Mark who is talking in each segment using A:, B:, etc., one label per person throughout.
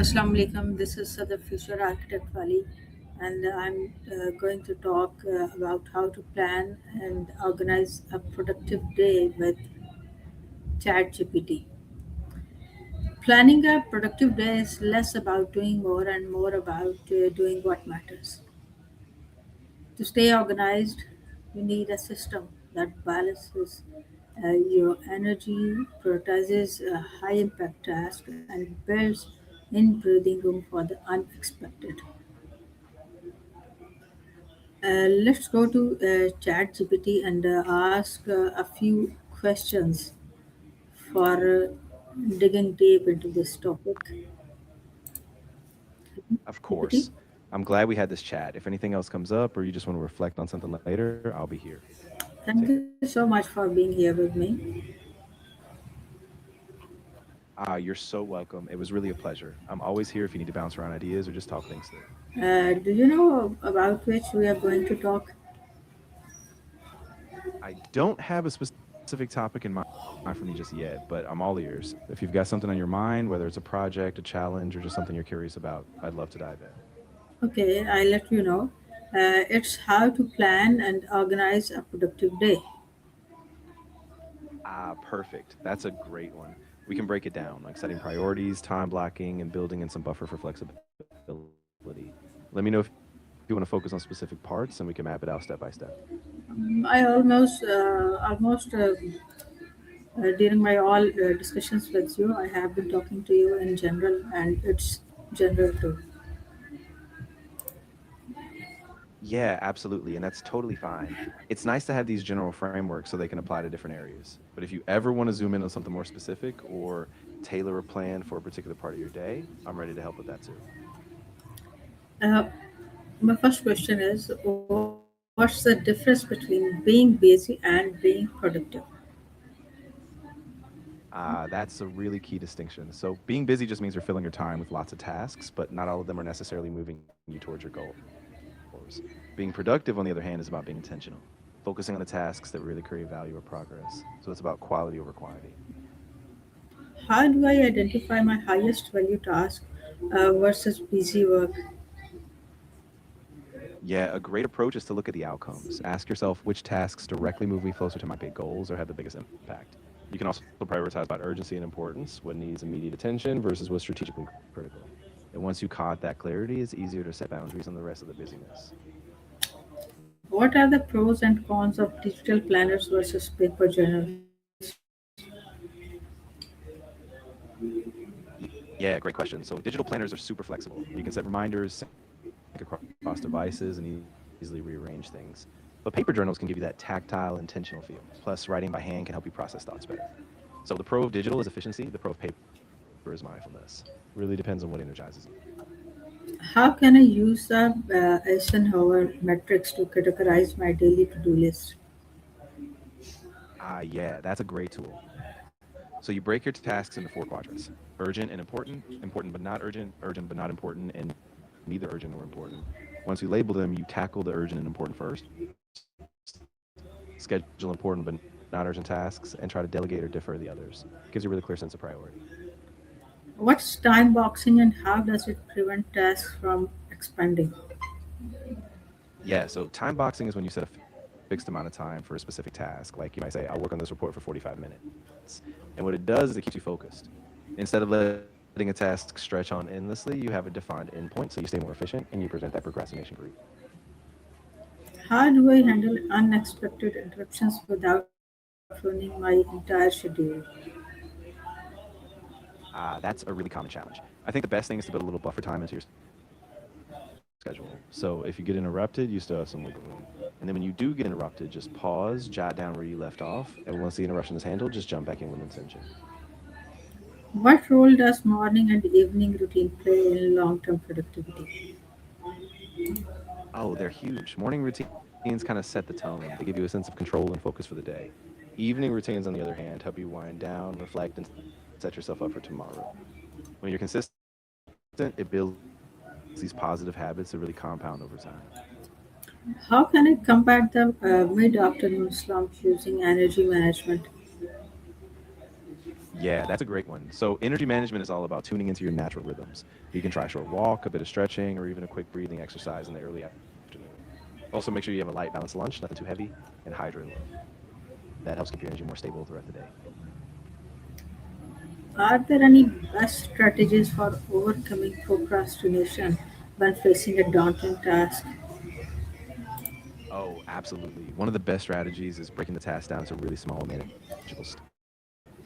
A: Assalamu alaikum. This is the future architect Wali, and I'm going to talk about how to plan and organize a productive day with ChatGPT. Planning a productive day is less about doing more and more about doing what matters. To stay organized, you need a system that balances your energy, prioritizes high impact tasks, and builds in breathing room for the unexpected. Let's go to ChatGPT and ask a few questions for digging deep into this topic.
B: Of
A: GPT,
B: course. I'm glad we had this chat. If anything else comes up or you just want to reflect on something later, I'll be here. Take it.
A: thank you so much for being here with me.
B: You're so welcome. It was really a pleasure. I'm always here if you need to bounce around ideas or just talk things through.
A: Do you know about which we are going to talk?
B: I don't have a specific topic in mind for me just yet, but I'm all ears. If you've got something on your mind, whether it's a project, a challenge, or just something you're curious about, I'd love to dive in.
A: Okay, I'll let you know. It's how to plan and organize a productive day.
B: Perfect. That's a great one. We can break it down, like setting priorities, time blocking, and building in some buffer for flexibility. Let me know if you want to focus on specific parts and we can map it out step by step.
A: I almost during my all discussions with you, I have been talking to you in general, and it's general too.
B: Yeah, absolutely. And that's totally fine. It's nice to have these general frameworks so they can apply to different areas. But if you ever want to zoom in on something more specific or tailor a plan for a particular part of your day, I'm ready to help with that too.
A: Uh, my first question is, what's the difference between being busy and being productive?
B: That's a really key distinction. So, being busy just means you're filling your time with lots of tasks, but not all of them are necessarily moving you towards your goals. Being productive, on the other hand, is about being intentional, focusing on the tasks that really create value or progress. So, it's about quality over quantity.
A: How do I identify my highest value task versus busy work?
B: Yeah, a great approach is to look at the outcomes. Ask yourself which tasks directly move me closer to my big goals or have the biggest impact. You can also prioritize by urgency and importance, what needs immediate attention versus what's strategically critical. And once you caught that clarity, it's easier to set boundaries on the rest of the busyness.
A: What are the pros and cons of digital planners versus paper journals?
B: Yeah, great question. So digital planners are super flexible. You can set reminders, sync across devices, and easily rearrange things. But paper journals can give you that tactile, intentional feel. Plus, writing by hand can help you process thoughts better. So the pro of digital is efficiency. The pro of paper is mindfulness. Really depends on what energizes you.
A: How can I use the Eisenhower matrix to categorize my daily to-do list?
B: Yeah, that's a great tool. So you break your tasks into four quadrants: urgent and important, important but not urgent, urgent but not important, and neither urgent nor important. Once you label them, you tackle the urgent and important first, schedule important but not urgent tasks, and try to delegate or defer the others. Gives you a really clear sense of priority.
A: What's time boxing and how does it prevent tasks from expanding?
B: Yeah, so time boxing is when you set a fixed amount of time for a specific task. Like you might say, I'll work on this report for 45 minutes. And what it does is it keeps you focused. Instead of letting a task stretch on endlessly, you have a defined endpoint so you stay more efficient and you present that procrastination free.
A: How do I handle unexpected interruptions without ruining my entire schedule?
B: That's a really common challenge. I think the best thing is to build a little buffer time into your schedule. So if you get interrupted, you still have some wiggle room. And then when you do get interrupted, just pause, jot down where you left off, and once the interruption is handled, just jump back in with intention.
A: What role does morning and evening routine play in long-term productivity?
B: Oh, they're huge. Morning routines kind of set the tone. They give you a sense of control and focus for the day. Evening routines, on the other hand, help you wind down, reflect, and set yourself up for tomorrow. When you're consistent, it builds these positive habits that really compound over time.
A: How can I combat the mid-afternoon slump using energy management?
B: Yeah, that's a great one. So, energy management is all about tuning into your natural rhythms. You can try a short walk, a bit of stretching, or even a quick breathing exercise in the early afternoon. Also, make sure you have a light, balanced lunch, nothing too heavy, and hydrate well. That helps keep your energy more stable throughout the day.
A: Are there any best strategies for overcoming procrastination when facing a daunting task?
B: Oh, absolutely. One of the best strategies is breaking the task down into really small, manageable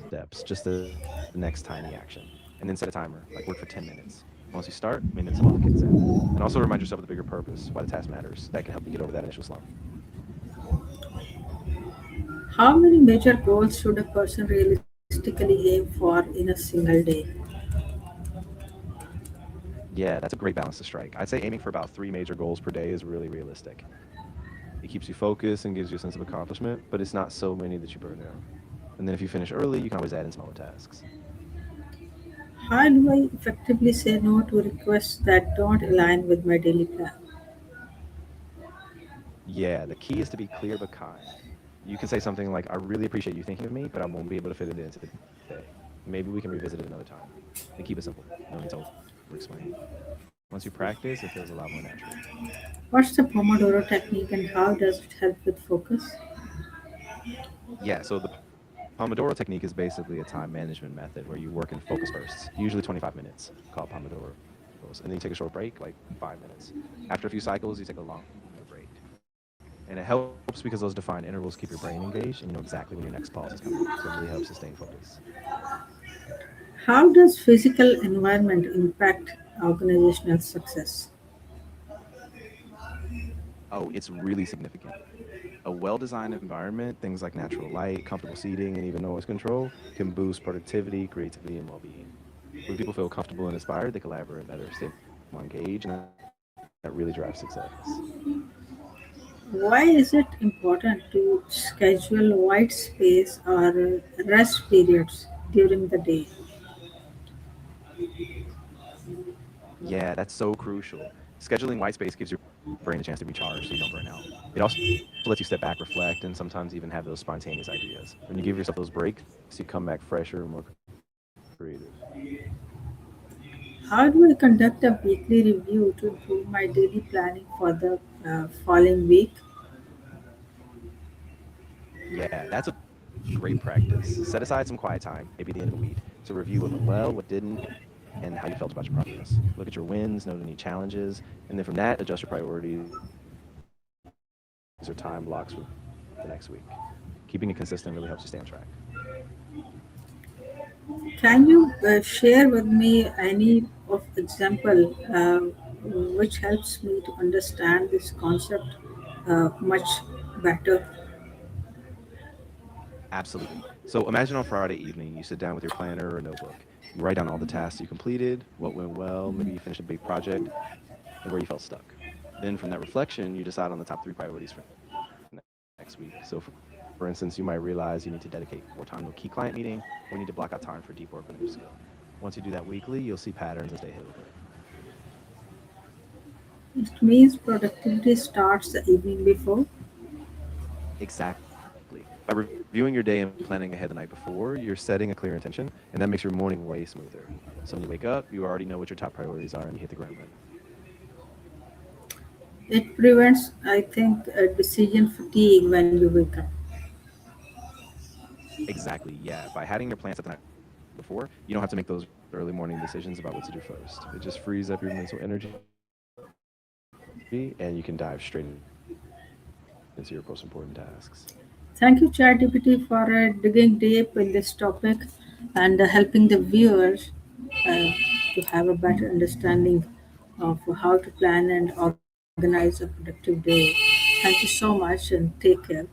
B: steps, just the next tiny action. And then set a timer, like work for 10 minutes. Once you start, maybe then some other kicks in. And also remind yourself of the bigger purpose, why the task matters. That can help you get over that initial slump.
A: How many major goals should a person realistically aim for in a single day?
B: Yeah, that's a great balance to strike. I'd say aiming for about 3 major goals per day is really realistic. It keeps you focused and gives you a sense of accomplishment, but it's not so many that you burn out. And then if you finish early, you can always add in smaller tasks.
A: How do I effectively say no to requests that don't align with my daily plan?
B: Yeah, the key is to be clear but kind. You can say something like, I really appreciate you thinking of me, but I won't be able to fit it in today. Maybe we can revisit it another time. And keep it simple. No need to over explain. Once you practice, it feels a lot more natural.
A: What's the Pomodoro technique and how does it help with focus?
B: Yeah, so the Pomodoro technique is basically a time management method where you work in focus bursts, usually 25 minutes, called Pomodoros. And then you take a short break, like 5 minutes. After a few cycles, you take a longer break. And it helps because those defined intervals keep your brain engaged and you know exactly when your next pause is coming. So it really helps sustain focus.
A: How does physical environment impact organizational success?
B: Oh, it's really significant. A well designed environment, things like natural light, comfortable seating, and even noise control, can boost productivity, creativity, and well being. When people feel comfortable and inspired, they collaborate better, stay more engaged, and that really drives success.
A: Why is it important to schedule white space or rest periods during the day?
B: Yeah, that's so crucial. Scheduling white space gives your brain a chance to recharge so you don't burn out. It also lets you step back, reflect, and sometimes even have those spontaneous ideas. When you give yourself those breaks, you come back fresher and more creative.
A: How do I conduct a weekly review to improve my daily planning for the following week?
B: Yeah, that's a great practice. Set aside some quiet time, maybe at the end of the week, to review what went well, what didn't, and how you felt about your progress. Look at your wins, note any challenges, and then from that, adjust your priorities or time blocks for the next week. Keeping it consistent really helps you stay on track.
A: Can you share with me any of example which helps me to understand this concept much better?
B: Absolutely. So imagine on Friday evening, you sit down with your planner or notebook. You write down all the tasks you completed, what went well, maybe you finished a big project, and where you felt stuck. Then from that reflection, you decide on the top 3 priorities for next week. So, for instance, you might realize you need to dedicate more time to a key client meeting, or you need to block out time for deep work on a new skill. Once you do that weekly, you'll see patterns and stay ahead of the game.
A: It means productivity starts the evening before.
B: Exactly. By reviewing your day and planning ahead the night before, you're setting a clear intention, and that makes your morning way smoother. So when you wake up, you already know what your top priorities are and you hit the ground running.
A: It prevents, I think, decision fatigue when you wake up.
B: Exactly. Yeah. By having your plans set the night before, you don't have to make those early morning decisions about what to do first. It just frees up your mental energy and you can dive straight into your most important tasks.
A: Thank you, ChatGPT, for digging deep in this topic and helping the viewers uh, to have a better understanding of how to plan and organize a productive day. Thank you so much and take care.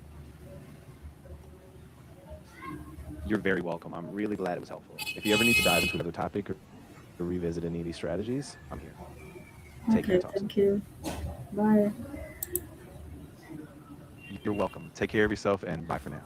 B: You're very welcome. I'm really glad it was helpful. If you ever need to dive into another topic or revisit any of these strategies, I'm here. Take care. Talk soon.
A: Okay, thank you. Bye.
B: You're welcome. Take care of yourself and bye for now.